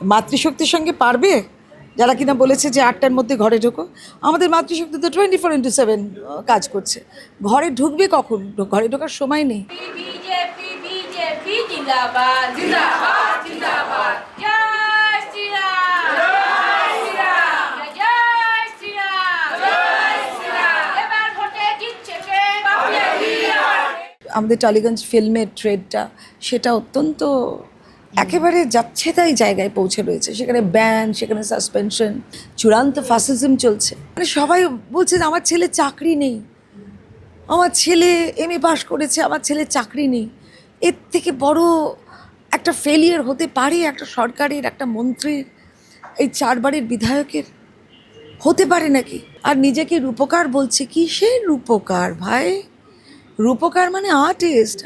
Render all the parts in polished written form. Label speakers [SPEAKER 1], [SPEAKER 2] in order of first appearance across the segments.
[SPEAKER 1] মাতৃশক্তির সঙ্গে পারবে যারা কিনা বলেছে যে 8টার মধ্যে ঘরে ঢোকো। আমাদের মাতৃশক্তি তো 24/7 কাজ করছে। ঘরে ঢুকবে কখন? ঘরে ঢোকার সময় নেই।
[SPEAKER 2] বিজেপি বিজেপি জিন্দাবাদ জিন্দাবাদ জিন্দাবাদ জয় শ্রীরাম জয় শ্রীরাম জয় শ্রীরাম জয় শ্রীরাম এবার ভোটে জিতছে কে পাপিয়া দিয়া।
[SPEAKER 1] আমাদের টালিগঞ্জ ফিল্মের ট্রেডটা সেটা অত্যন্ত একেবারে যাচ্ছে তাই জায়গায় পৌঁছে রয়েছে। সেখানে ব্যান, সেখানে সাসপেনশন, চূড়ান্ত ফাসিজম চলছে। মানে সবাই বলছে যে আমার ছেলে চাকরি নেই, আমার ছেলে এমএ পাস করেছে, আমার ছেলে চাকরি নেই। এর থেকে বড় একটা ফেলিয়ার হতে পারে একটা সরকারের, একটা মন্ত্রীর, এই 4 বারের বিধায়কের? হতে পারে নাকি? আর নিজেকে রূপকার বলছে। কিসের রূপকার ভাই? রূপকার মানে আর্টিস্ট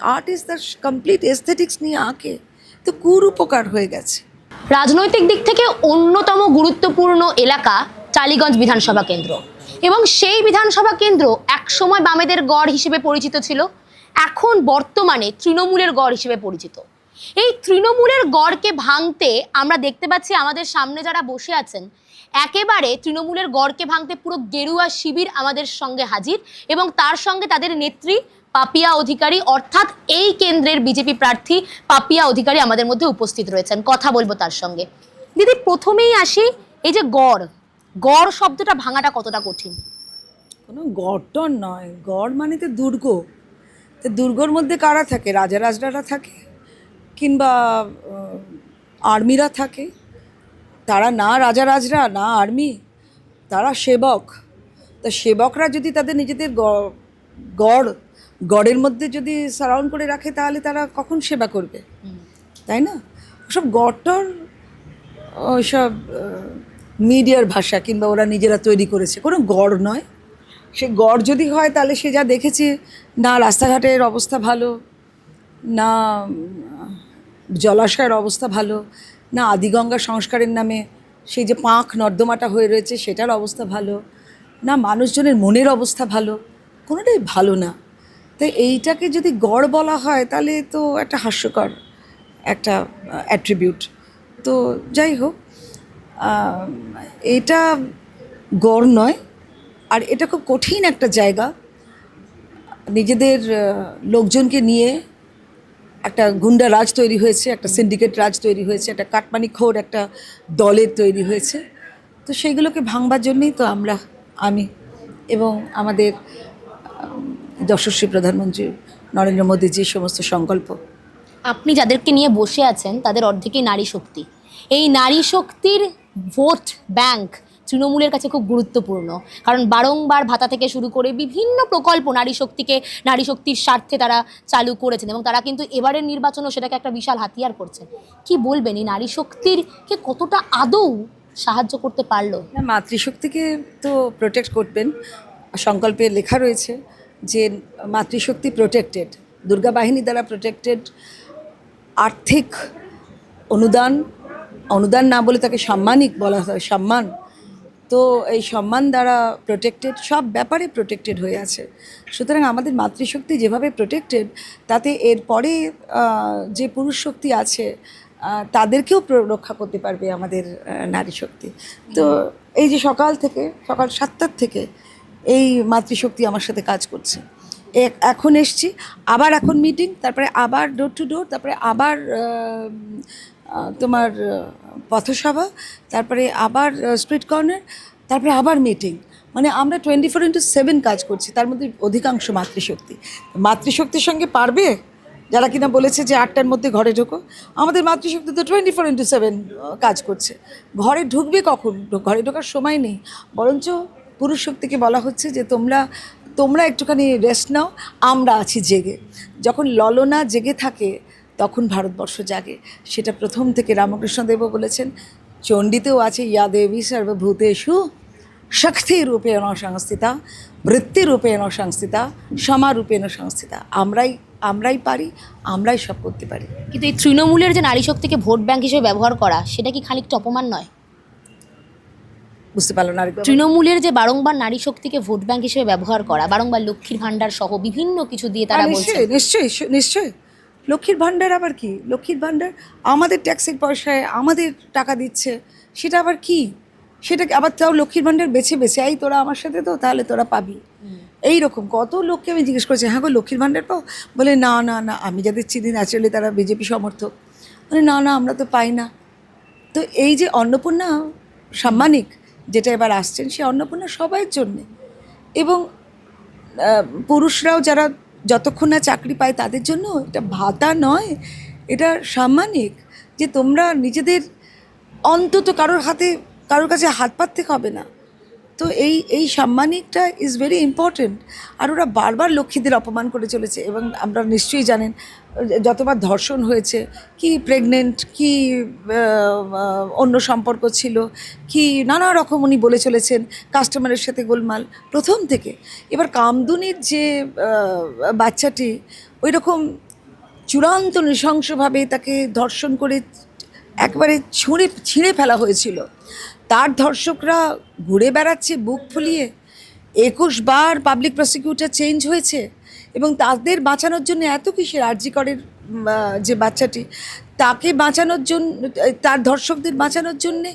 [SPEAKER 1] তার কমপ্লিট এস্থেটিক্স নিয়ে আঁকে, তো কুরূপকার হয়ে গেছে।
[SPEAKER 3] রাজনৈতিক দিক থেকে অন্যতম গুরুত্বপূর্ণ এলাকা টালিগঞ্জ বিধানসভা কেন্দ্র, এবং সেই বিধানসভা কেন্দ্র একসময় বামেদের গড় হিসেবে পরিচিত ছিল, এখন বর্তমানে তৃণমূলের গড় হিসেবে পরিচিত। এই তৃণমূলের গড়কে ভাঙতে আমরা দেখতে পাচ্ছি আমাদের সামনে যারা বসে আছেন, একেবারে তৃণমূলের গড়কে ভাঙতে পুরো গেরুয়া শিবির আমাদের সঙ্গে হাজির, এবং তার সঙ্গে তাদের নেত্রী পাপিয়া অধিকারী, অর্থাৎ এই কেন্দ্রের বিজেপি প্রার্থী পাপিয়া অধিকারী আমাদের মধ্যে উপস্থিত রয়েছেন। কথা বলবো তার সঙ্গে। দিদি, প্রথমেই আসি, এই যে গড় শব্দটা ভাঙাটা কতটা কঠিন?
[SPEAKER 1] কোনো গড়টর নয়, গড় মানে তো দুর্গ। তো দুর্গর মধ্যে কারা থাকে? রাজারাজরা থাকে, কিংবা আর্মিরা থাকে। তারা না রাজারাজরা, না আর্মি, তারা সেবক। তা সেবকরা যদি তাদের নিজেদের গড়ের মধ্যে যদি সারাউন্ড করে রাখে, তাহলে তারা কখন সেবা করবে? তাই না? ওসব গড়টর ওইসব মিডিয়ার ভাষা, কিংবা ওরা নিজেরা তৈরি করেছে, কোনো গড় নয়। সে গড় যদি হয় তাহলে সে যা দেখেছে, না রাস্তাঘাটের অবস্থা ভালো, না জলাশয়ের অবস্থা ভালো, না আদিগঙ্গা সংস্কারের নামে সেই যে পাঁক নর্দমাটা হয়ে রয়েছে সেটার অবস্থা ভালো, না মানুষজনের মনের অবস্থা ভালো, কোনোটাই ভালো না। তাই এইটাকে যদি গড় বলা হয় তাহলে তো একটা হাস্যকর একটা অ্যাট্রিবিউট। তো যাই হোক, এটা গড় নয়। আর এটা খুব কঠিন একটা জায়গা। নিজেদের লোকজনকে নিয়ে একটা গুন্ডা রাজ তৈরি হয়েছে, একটা সিন্ডিকেট রাজ তৈরি হয়েছে, একটা কাটমানিখোর একটা দলের তৈরি হয়েছে। তো সেইগুলোকে ভাঙবার জন্যই তো আমি এবং আমাদের যশস্বী প্রধানমন্ত্রী নরেন্দ্র মোদীজির সমস্ত সংকল্প।
[SPEAKER 3] আপনি যাদেরকে নিয়ে বসে আছেন তাদের অর্ধেকই নারী শক্তি। এই নারী শক্তির ভোট ব্যাংক তৃণমূলের কাছে খুব গুরুত্বপূর্ণ, কারণ বারংবার ভাতা থেকে শুরু করে বিভিন্ন প্রকল্প নারী শক্তির স্বার্থে তারা চালু করেছেন, এবং তারা কিন্তু এবারের নির্বাচনও সেটাকে একটা বিশাল হাতিয়ার করছেন। কি বলবেন, এই নারী শক্তিরকে কতটা আদৌ সাহায্য করতে পারলো?
[SPEAKER 1] মাতৃশক্তিকে তো প্রোটেক্ট করবেন। সংকল্পে লেখা রয়েছে যে মাতৃশক্তি প্রোটেক্টেড, দুর্গা বাহিনী দ্বারা প্রোটেক্টেড। আর্থিক অনুদান না বলে তাকে সাম্মানিক বলা হয়, সম্মান। তো এই সম্মান দ্বারা প্রোটেক্টেড, সব ব্যাপারে প্রোটেক্টেড হয়ে আছে। সুতরাং আমাদের মাতৃশক্তি যেভাবে প্রোটেক্টেড, তাতে এরপরে যে পুরুষ শক্তি আছে তাদেরকেও রক্ষা করতে পারবে আমাদের নারী শক্তি। তো এই যে সকাল 7টার থেকে এই মাতৃশক্তি আমার সাথে কাজ করছে। এখন এসছি, আবার এখন মিটিং, তারপরে আবার ডোর টু ডোর, তারপরে আবার তোমার পথসভা, তারপরে আবার স্ট্রিট কর্নার, তারপরে আবার মিটিং। মানে আমরা 24/7 কাজ করছি, তার মধ্যে অধিকাংশ মাতৃশক্তির সঙ্গে পারবে যারা কিনা বলেছে যে 8টার মধ্যে ঘরে ঢোকো। আমাদের মাতৃশক্তি তো 24/7 কাজ করছে। ঘরে ঢুকবে কখন? ঘরে ঢোকার সময় নেই। বরঞ্চ পুরুষ শক্তিকে বলা হচ্ছে যে তোমরা একটুখানি রেস্ট নাও, আমরা আছি জেগে। যখন ললনা জেগে থাকে তখন ভারতবর্ষ জাগে। সেটা প্রথম থেকে রামকৃষ্ণদেবও বলেছেন। চণ্ডীতেও আছে, ইয়া দেবী সর্বভূতেষু শক্তিরূপেণ সংস্থিতা, বৃত্তিরূপেণ সংস্থিতা, সমারূপেণ সংস্থিতা। আমরাই পারি, আমরাই সব করতে পারি।
[SPEAKER 3] কিন্তু এই তৃণমূলের যে নারী শক্তিকে ভোট ব্যাংক হিসেবে ব্যবহার করা, সেটা কি খানিকটা অপমান নয়?
[SPEAKER 1] বুঝতে পারলো না।
[SPEAKER 3] তৃণমূলের যে বারংবার নারী শক্তিকে ভোট ব্যাংক হিসেবে ব্যবহার করা, বারংবার লক্ষ্মীর ভাণ্ডার সহ বিভিন্ন কিছু দিয়ে তারা বলছে।
[SPEAKER 1] নিশ্চয়ই লক্ষ্মীর ভাণ্ডার আবার কি? লক্ষ্মীর ভাণ্ডার আমাদের ট্যাক্সের পয়সায় আমাদের টাকা দিচ্ছে, সেটা আবার কি? সেটা আবার তাও লক্ষ্মীর ভাণ্ডার বেছে বেছে এই তোরা আমার সাথে তো তাহলে তোরা পাবি। এই রকম কত লোককে আমি জিজ্ঞেস করেছি, হ্যাঁ গো লক্ষ্মীর ভাণ্ডার পাও? বলে না না না, আমি যাদের চিনি ন্যাচারালি তারা বিজেপি সমর্থক। মানে না না, আমরা তো পাই না। তো এই যে অন্নপূর্ণা সাম্মানিক যেটা এবার আসছেন, সে অন্নপূর্ণা সবার জন্যে। এবং পুরুষরাও যারা যতক্ষণ না চাকরি পায় তাদের জন্য এটা ভাতা নয়, এটা সাম্মানিক, যে তোমরা নিজেদের অন্তত কারোর কাছে হাত পাততে হবে না। তো এই সাম্মানিকটা ইজ ভেরি ইম্পর্টেন্ট। আর ওরা বারবার লক্ষ্মীদের অপমান করে চলেছে, এবং আমরা নিশ্চয়ই জানেন যতবার ধর্ষণ হয়েছে, কি প্রেগনেন্ট, কি অন্য সম্পর্ক ছিল, কি নানা রকম উনি বলে চলেছেন, কাস্টমারের সাথে গোলমাল প্রথম থেকে। এবার কামদুনির যে বাচ্চাটি ওই রকম চূড়ান্ত নৃশংসভাবে তাকে ধর্ষণ করে একবারে ছিঁড়ে ফেলা হয়েছিল, তার ধর্ষকরা ঘুরে বেড়াচ্ছে বুক ফুলিয়ে। 21 বার পাবলিক প্রসিকিউটর চেঞ্জ হয়েছে, এবং তাদের বাঁচানোর জন্য এত কিসের আরজি করের যে বাচ্চাটি, তাকে বাঁচানোর জন্য, তার ধর্ষকদের বাঁচানোর জন্যে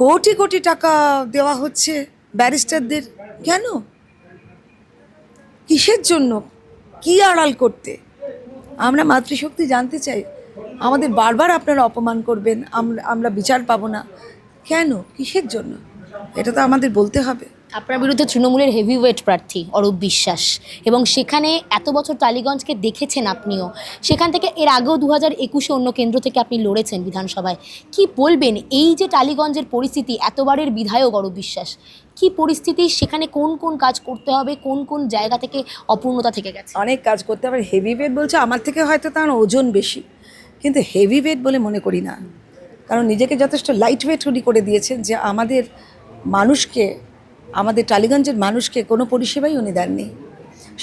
[SPEAKER 1] কোটি কোটি টাকা দেওয়া হচ্ছে ব্যারিস্টারদের। কেন? কিসের জন্য? কি আড়াল করতে? আমরা মাতৃশক্তি জানতে চাই। আমাদের বারবার আপনারা অপমান করবেন, আমরা বিচার পাবো না, কেন? কিসের জন্য? এটা তো আমাদের বলতে হবে।
[SPEAKER 3] আপনার বিরুদ্ধে তৃণমূলের হেভিওয়েট প্রার্থী অরূপ বিশ্বাস, এবং সেখানে এত বছর টালিগঞ্জকে দেখেছেন আপনিও, সেখান থেকে এর আগেও 2021-এ অন্য কেন্দ্র থেকে আপনি লড়েছেন বিধানসভায়। কি বলবেন এই যে টালিগঞ্জের পরিস্থিতি, এতবারের বিধায়ক অরূপ বিশ্বাস, কি পরিস্থিতি সেখানে, কোন কোন কাজ করতে হবে, কোন কোন জায়গা থেকে অপূর্ণতা থেকে গেছে?
[SPEAKER 1] অনেক কাজ করতে হবে। হেভি ওয়েট বলছে, আমার থেকে হয়তো তার ওজন বেশি, কিন্তু হেভি ওয়েট বলে মনে করি না, কারণ নিজেকে যথেষ্ট লাইট ওয়েট উনি করে দিয়েছেন, যে আমাদের মানুষকে, আমাদের টালিগঞ্জের মানুষকে কোনো পরিষেবাই উনি দেননি।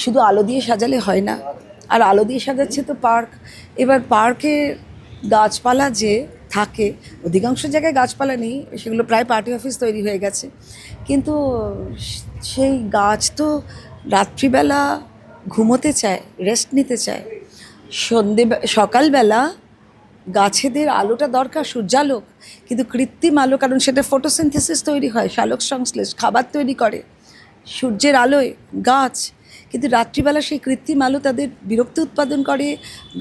[SPEAKER 1] শুধু আলো দিয়ে সাজালে হয় না, আর আলো দিয়ে সাজাচ্ছে তো পার্ক। এবার পার্কে গাছপালা যে থাকে, অধিকাংশ জায়গায় গাছপালা নেই, সেগুলো প্রায় পার্টি অফিস তৈরি হয়ে গেছে, কিন্তু সেই গাছ তো রাত্রিবেলা ঘুমোতে চায়, রেস্ট নিতে চায়। সকালবেলা গাছেদের আলোটা দরকার, সূর্যালোক, কিন্তু কৃত্রিম আলো, কারণ সেটা ফটোসিনথেসিস তৈরি হয়, সালোক সংশ্লেষ, খাবার তৈরি করে সূর্যের আলোয় গাছ, কিন্তু রাত্রিবেলা সেই কৃত্রিম আলো তাদের বিরক্তি উৎপাদন করে,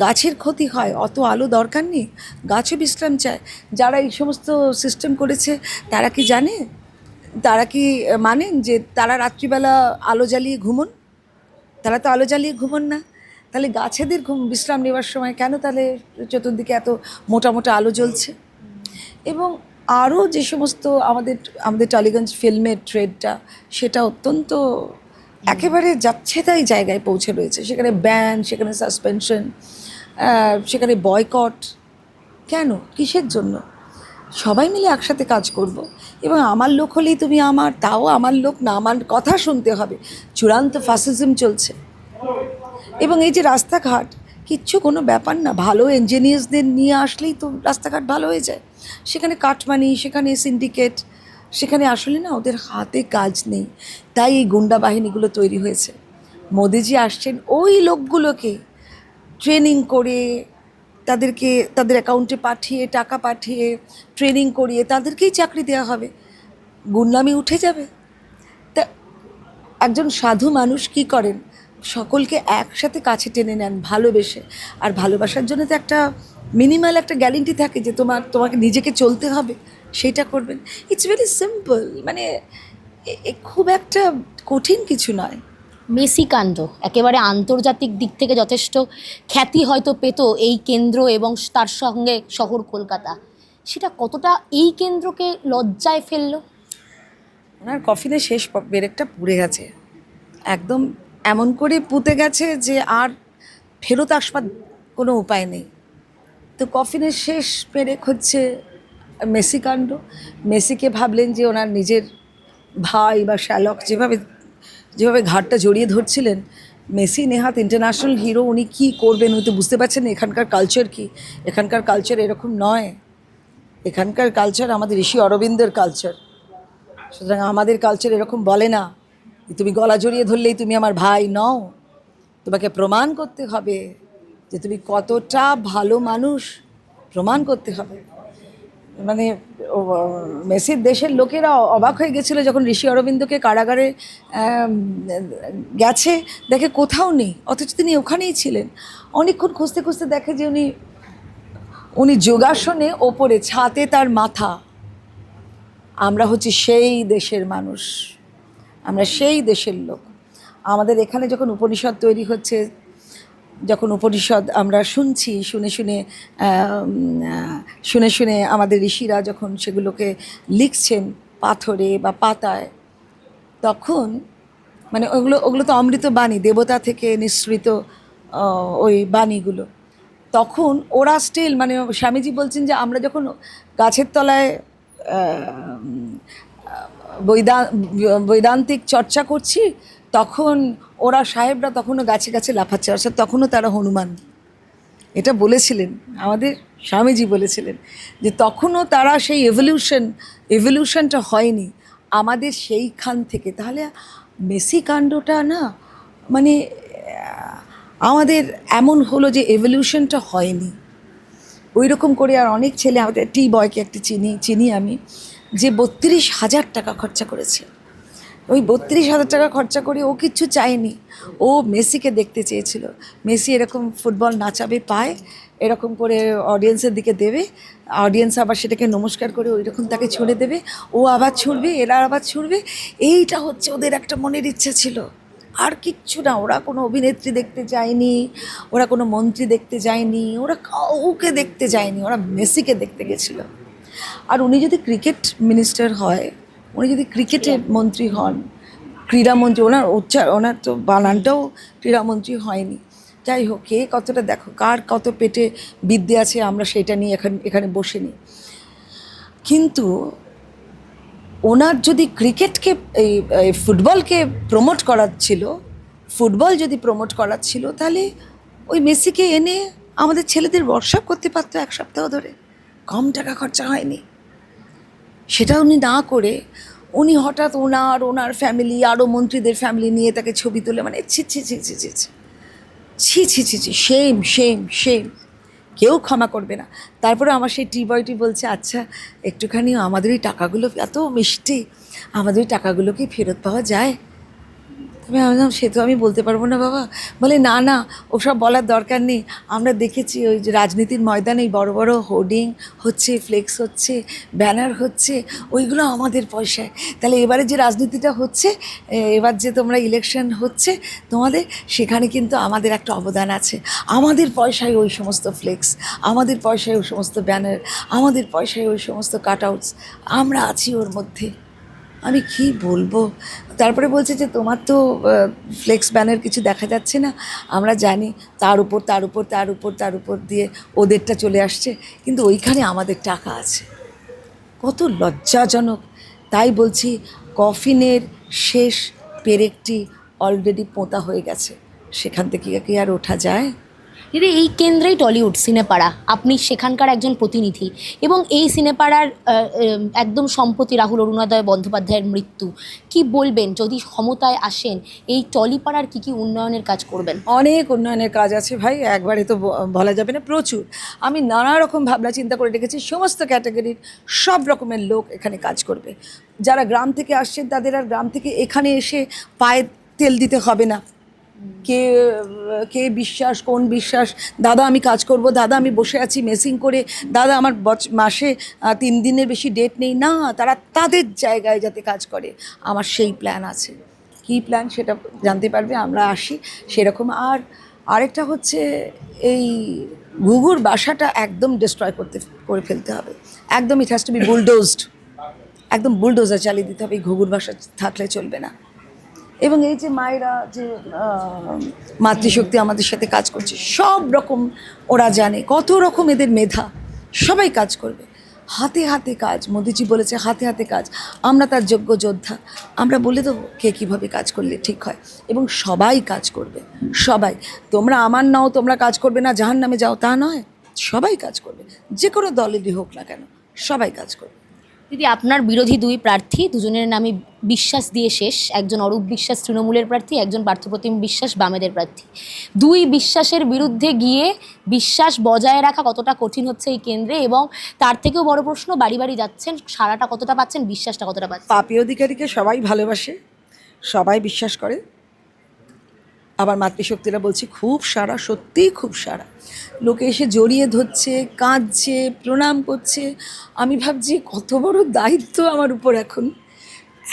[SPEAKER 1] গাছের ক্ষতি হয়। অত আলো দরকার নেই, গাছও বিশ্রাম চায়। যারা এই সমস্ত সিস্টেম করেছে তারা কি জানে, তারা কি মানেন যে তারা রাত্রিবেলা আলো জ্বালিয়ে ঘুমন? তারা তো আলো জ্বালিয়ে ঘুমন না। তাহলে গাছেদের বিশ্রাম নেওয়ার সময় কেন তাহলে চতুর্দিকে এত মোটা মোটা আলো জ্বলছে? এবং আরও যে সমস্ত আমাদের টালিগঞ্জ ফিল্মের ট্রেডটা, সেটা অত্যন্ত একেবারে যাচ্ছে তাই জায়গায় পৌঁছে রয়েছে। সেখানে ব্যান, সেখানে সাসপেনশন, সেখানে বয়কট। কেন? কিসের জন্য? সবাই মিলে একসাথে কাজ করব। এবং আমার লোক হলেই তুমি আমার, তাও আমার লোক না, আমার কথা শুনতে হবে। চূড়ান্ত ফাসিজম চলছে। এবং এই যে রাস্তাঘাট, কিচ্ছু কোনো ব্যাপার না, ভালো ইঞ্জিনিয়ার্সদের নিয়ে আসলেই তো রাস্তাঘাট ভালো হয়ে যায়। সেখানে কাটমানি, সেখানে সিন্ডিকেট, সেখানে আসলে না ওদের হাতে কাজ নেই, তাই এই গুন্ডা বাহিনীগুলো তৈরি হয়েছে। মোদিজি আসছেন ওই লোকগুলোকে ট্রেনিং করে, তাদেরকে তাদের অ্যাকাউন্টে পাঠিয়ে, টাকা পাঠিয়ে, ট্রেনিং করিয়ে তাদেরকেই চাকরি দেওয়া হবে, গুন্ডামি উঠে যাবে। তা একজন সাধু মানুষ কি করেন? সকলকে একসাথে কাছে টেনে নেন ভালোবেসে। আর ভালোবাসার জন্য তো একটা মিনিমাল একটা গ্যারেন্টি থাকে যে তোমাকে নিজেকে চলতে হবে, সেটা করবেন। ইটস ভেরি সিম্পল, মানে খুব একটা কঠিন কিছু নয়।
[SPEAKER 3] মেসি কাণ্ড একেবারে আন্তর্জাতিক দিক থেকে যথেষ্ট খ্যাতি হয়তো পেত এই কেন্দ্র এবং তার সঙ্গে শহর কলকাতা, সেটা কতটা এই কেন্দ্রকে লজ্জায় ফেললো?
[SPEAKER 1] ওনার কফিনে শেষ পেরেকটা পুড়ে গেছে, একদম এমন করে পুঁতে গেছে যে আর ফেরত আসবার কোনো উপায় নেই। তো কফিনের শেষ পেরেক হচ্ছে মেসি কাণ্ড। মেসিকে ভাবলেন যে ওনার নিজের ভাই বা শ্যালক যেভাবে ঘাটটা জড়িয়ে ধরছিলেন, মেসি নেহাত ইন্টারন্যাশনাল হিরো, উনি কী করবেন? উনি তো বুঝতে পারছেন এখানকার কালচার কী। এখানকার কালচার এরকম নয়, এখানকার কালচার আমাদের ঋষি অরবিন্দের কালচার। সুতরাং আমাদের কালচার এরকম বলে না তুমি গলা জড়িয়ে ধরলেই তুমি আমার ভাই নও, তোমাকে প্রমাণ করতে হবে যে তুমি কতটা ভালো মানুষ প্রমাণ করতে হবে। মানে মেসির দেশের লোকেরা অবাক হয়ে গেছিল যখন ঋষি অরবিন্দকে কারাগারে গেছে, দেখে কোথাও নেই, অথচ তিনি ওখানেই ছিলেন। অনেকক্ষণ খুঁজতে খুঁজতে দেখে যে উনি যোগাসনে ওপরে, ছাতে তার মাথা। আমরা হচ্ছে সেই দেশের মানুষ, আমরা সেই দেশের লোক। আমাদের এখানে যখন উপনিষদ তৈরি হচ্ছে, যখন উপনিষদ আমরা শুনছি, শুনে শুনে আমাদের ঋষিরা যখন সেগুলোকে লিখছেন পাথরে বা পাতায়, তখন মানে ওগুলো তো অমৃত বাণী, দেবতা থেকে নিঃসৃত ওই বাণীগুলো। তখন ওরা স্টিল, মানে স্বামীজি বলছেন যে আমরা যখন গাছের তলায় বৈদান্তিক চর্চা করছি, তখন ওরা সাহেবরা তখনও গাছে গাছে লাফাচ্ছে, অর্থাৎ তখনও তারা হনুমান। এটা বলেছিলেন আমাদের স্বামীজি, বলেছিলেন যে তখনও তারা সেই এভলিউশনটা হয়নি আমাদের সেইখান থেকে। তাহলে মেসি কাণ্ডটা না, মানে আমাদের এমন হলো যে এভলিউশনটা হয়নি ওই রকম করে। আর অনেক ছেলে, আমাদের টি বয়কে একটা চিনি আমি, যে 32,000 টাকা খরচা করেছে। ওই 32,000 টাকা খরচা করে ও কিচ্ছু চায়নি, ও মেসিকে দেখতে চেয়েছিল। মেসি এরকম ফুটবল নাচাবে পায়, এরকম করে অডিয়েন্সের দিকে দেবে, অডিয়েন্স আবার সেটাকে নমস্কার করে ওই রকম তাকে ছুঁড়ে দেবে, ও আবার ছুঁড়বে, এরা আবার ছুঁড়বে। এইটা হচ্ছে ওদের একটা মনের ইচ্ছা ছিল, আর কিচ্ছু না। ওরা কোনো অভিনেত্রী দেখতে যায়নি, ওরা কোনো মন্ত্রী দেখতে যায়নি, ওরা কাউকে দেখতে যায়নি, ওরা মেসিকে দেখতে গেছিলো। আর উনি যদি ক্রিকেট মিনিস্টার হয়, উনি যদি ক্রিকেটের মন্ত্রী হন, ক্রীড়ামন্ত্রী, ওনার তো বানানটাও ক্রীড়ামন্ত্রী হয়নি। যাই হোক, কে কতটা, দেখো কার কত পেটে বিদ্যে আছে, আমরা সেটা নিয়ে এখানে বসে নিই। কিন্তু ওনার যদি ক্রিকেটকে, এই ফুটবলকে প্রমোট করার ছিল, ফুটবল যদি প্রমোট করার ছিল, তাহলে ওই মেসিকে এনে আমাদের ছেলেদের ওয়ার্কশপ করতে পারতো 1 সপ্তাহ ধরে, কম টাকা খরচা হয়নি। সেটা উনি না করে উনি হঠাৎ ওনার ফ্যামিলি, আরও মন্ত্রীদের ফ্যামিলি নিয়ে তাকে ছবি তুলে, মানে ছি ছি ছি ছি ছি ছি ছি ছি ছি, শেম শেম শেম, কেউ ক্ষমা করবে না। তারপরে আমার সেই টি বয়টি বলছে, আচ্ছা একটুখানি আমাদের ওই টাকাগুলো, এত মিষ্টি, আমাদের ওই টাকাগুলো কি ফেরত পাওয়া যায়? তবে আমি বললাম, সে তো আমি বলতে পারবো না বাবা। বলে না না, ওসব বলার দরকার নেই, আমরা দেখেছি ওই যে রাজনীতির ময়দানে বড় বড় হোর্ডিং হচ্ছে, ফ্লেক্স হচ্ছে, ব্যানার হচ্ছে, ওইগুলো আমাদের পয়সায়। তাহলে এবারে যে রাজনীতিটা হচ্ছে, এবার যে তোমরা ইলেকশন হচ্ছে তোমাদের, সেখানে কিন্তু আমাদের একটা অবদান আছে, আমাদের পয়সায় ওই সমস্ত ফ্লেক্স, আমাদের পয়সায় ওই সমস্ত ব্যানার, আমাদের পয়সায় ওই সমস্ত কাটআউটস, আমরা আছি ওর মধ্যে। আমি কি বলবো। তারপরে বলছে যে তোমার তো ফ্লেক্স ব্যানার কিছু দেখা যাচ্ছে না, আমরা জানি, তার উপর দিয়ে ওদেরটা চলে আসছে, কিন্তু ওইখানে আমাদের টাকা আছে। কত লজ্জাজনক। তাই বলছি, কফিনের শেষ পেরেকটি অলরেডি পোঁতা হয়ে গেছে, সেখান থেকে কি আর ওঠা যায়?
[SPEAKER 3] দিদি, এই কেন্দ্রেই টলিউড সিনেপাড়া, আপনি সেখানকার একজন প্রতিনিধি, এবং এই সিনেপাড়ার একদম সম্প্রতি রাহুল অরুণোদয় বন্দ্যোপাধ্যায়ের মৃত্যু, কি বলবেন? যদি ক্ষমতায় আসেন, এই টলিপাড়ার কি উন্নয়নের কাজ করবেন?
[SPEAKER 1] অনেক উন্নয়নের কাজ আছে ভাই, একবারে তো বলা যাবে না, প্রচুর। আমি নানা রকম ভাবনা চিন্তা করে রেখেছি, সমস্ত ক্যাটাগরির সব রকমের লোক এখানে কাজ করবে। যারা গ্রাম থেকে আসছেন তাদের আর গ্রাম থেকে এখানে এসে পায়ে তেল দিতে হবে না। কে বিশ্বাস, কোন বিশ্বাস, দাদা আমি কাজ করব, দাদা আমি বসে আছি মেসিং করে, দাদা আমার মাসে 3 দিনের বেশি ডেট নেই, না, তারা তাদের জায়গায় যাতে কাজ করে, আমার সেই প্ল্যান আছে। কী প্ল্যান সেটা জানতে পারবে, আমরা আসি সেরকম। আর আরেকটা হচ্ছে, এই ঘুঘুর বাসাটা একদম ডিস্ট্রয় করে ফেলতে হবে, একদম। ইট হ্যাজ টু বি বুলডোজড, একদম বুলডোজার চালিয়ে দিতে হবে, এই ঘুঘুর বাসা থাকলে চলবে না। এবং এই যে মায়েরা যে মাতৃশক্তি আমাদের সাথে কাজ করছে, সব রকম ওরা জানে, কত রকম এদের মেধা, সবাই কাজ করবে, হাতে হাতে কাজ। মোদিজি বলেছে হাতে হাতে কাজ, আমরা তার যোগ্য যোদ্ধা। আমরা বলে দেবো কে কীভাবে কাজ করলে ঠিক হয়, এবং সবাই কাজ করবে, সবাই। তোমরা আমার নাও, তোমরা কাজ করবে না, জাহান্নামে যাও, তা নয়, সবাই কাজ করবে, যে কোনো দলেরই হোক না কেন, সবাই কাজ করবে।
[SPEAKER 3] দিদি, আপনার বিরোধী দুই প্রার্থী, দুজনের নামই বিশ্বাস দিয়ে শেষ। একজন অরূপ বিশ্বাস তৃণমূলের প্রার্থী, একজন পার্থপ্রতিম বিশ্বাস বামেদের প্রার্থী। দুই বিশ্বাসের বিরুদ্ধে গিয়ে বিশ্বাস বজায় রাখা কতটা কঠিন হচ্ছে এই কেন্দ্রে, এবং তার থেকেও বড় প্রশ্ন, বাড়ি বাড়ি যাচ্ছেন, সারাটা কতটা পাচ্ছেন, বিশ্বাসটা কতটা পাচ্ছেন?
[SPEAKER 1] পাপি অধিকারীকে সবাই ভালোবাসে, সবাই বিশ্বাস করে। আবার মাতৃশক্তিরা বলছি খুব সারা, সত্যিই খুব সারা। লোকে এসে জড়িয়ে ধরছে, কাঁদছে, প্রণাম করছে। আমি ভাবছি কত বড় দায়িত্ব আমার উপর এখন,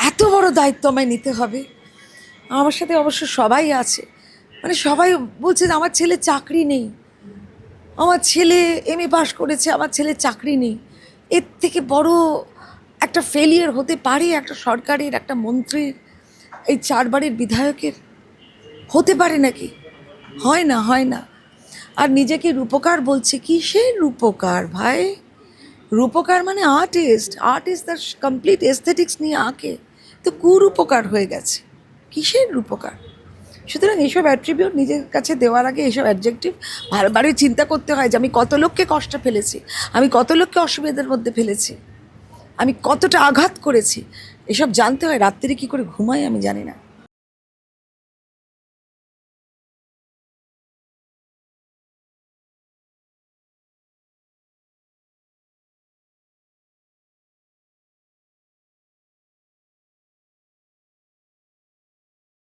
[SPEAKER 1] এত বড় দায়িত্ব আমায় নিতে হবে। আমার সাথে অবশ্য সবাই আছে, মানে সবাই বলছে যে আমার ছেলে চাকরি নেই, আমার ছেলে এমএ পাস করেছে, আমার ছেলে চাকরি নেই। এর থেকে বড় একটা ফেলিয়ার হতে পারে একটা সরকারের, একটা মন্ত্রীর, এই 4 বারের বিধায়কের? হতে পারে নাকি? হয় না, হয় না। আর নিজেকে রূপকার বলছে। কিসের রূপকার ভাই? রূপকার মানে আর্টিস্ট, আর্টিস্ট তার কমপ্লিট এস্থেটিক্স নিয়ে আঁকে, তো কুরূপকার হয়ে গেছে। কিসের রূপকার? সুতরাং এইসব অ্যাট্রিবিউট নিজের কাছে দেওয়ার আগে এইসব অ্যাডজেক্টিভ বারবারই চিন্তা করতে হয় যে আমি কত লোককে কষ্ট ফেলেছি, আমি কত লোককে অসুবিধার মধ্যে ফেলেছি, আমি কতটা আঘাত করেছি, এসব জানতে হয়। রাত্রিরে কী করে ঘুমাই আমি জানি না।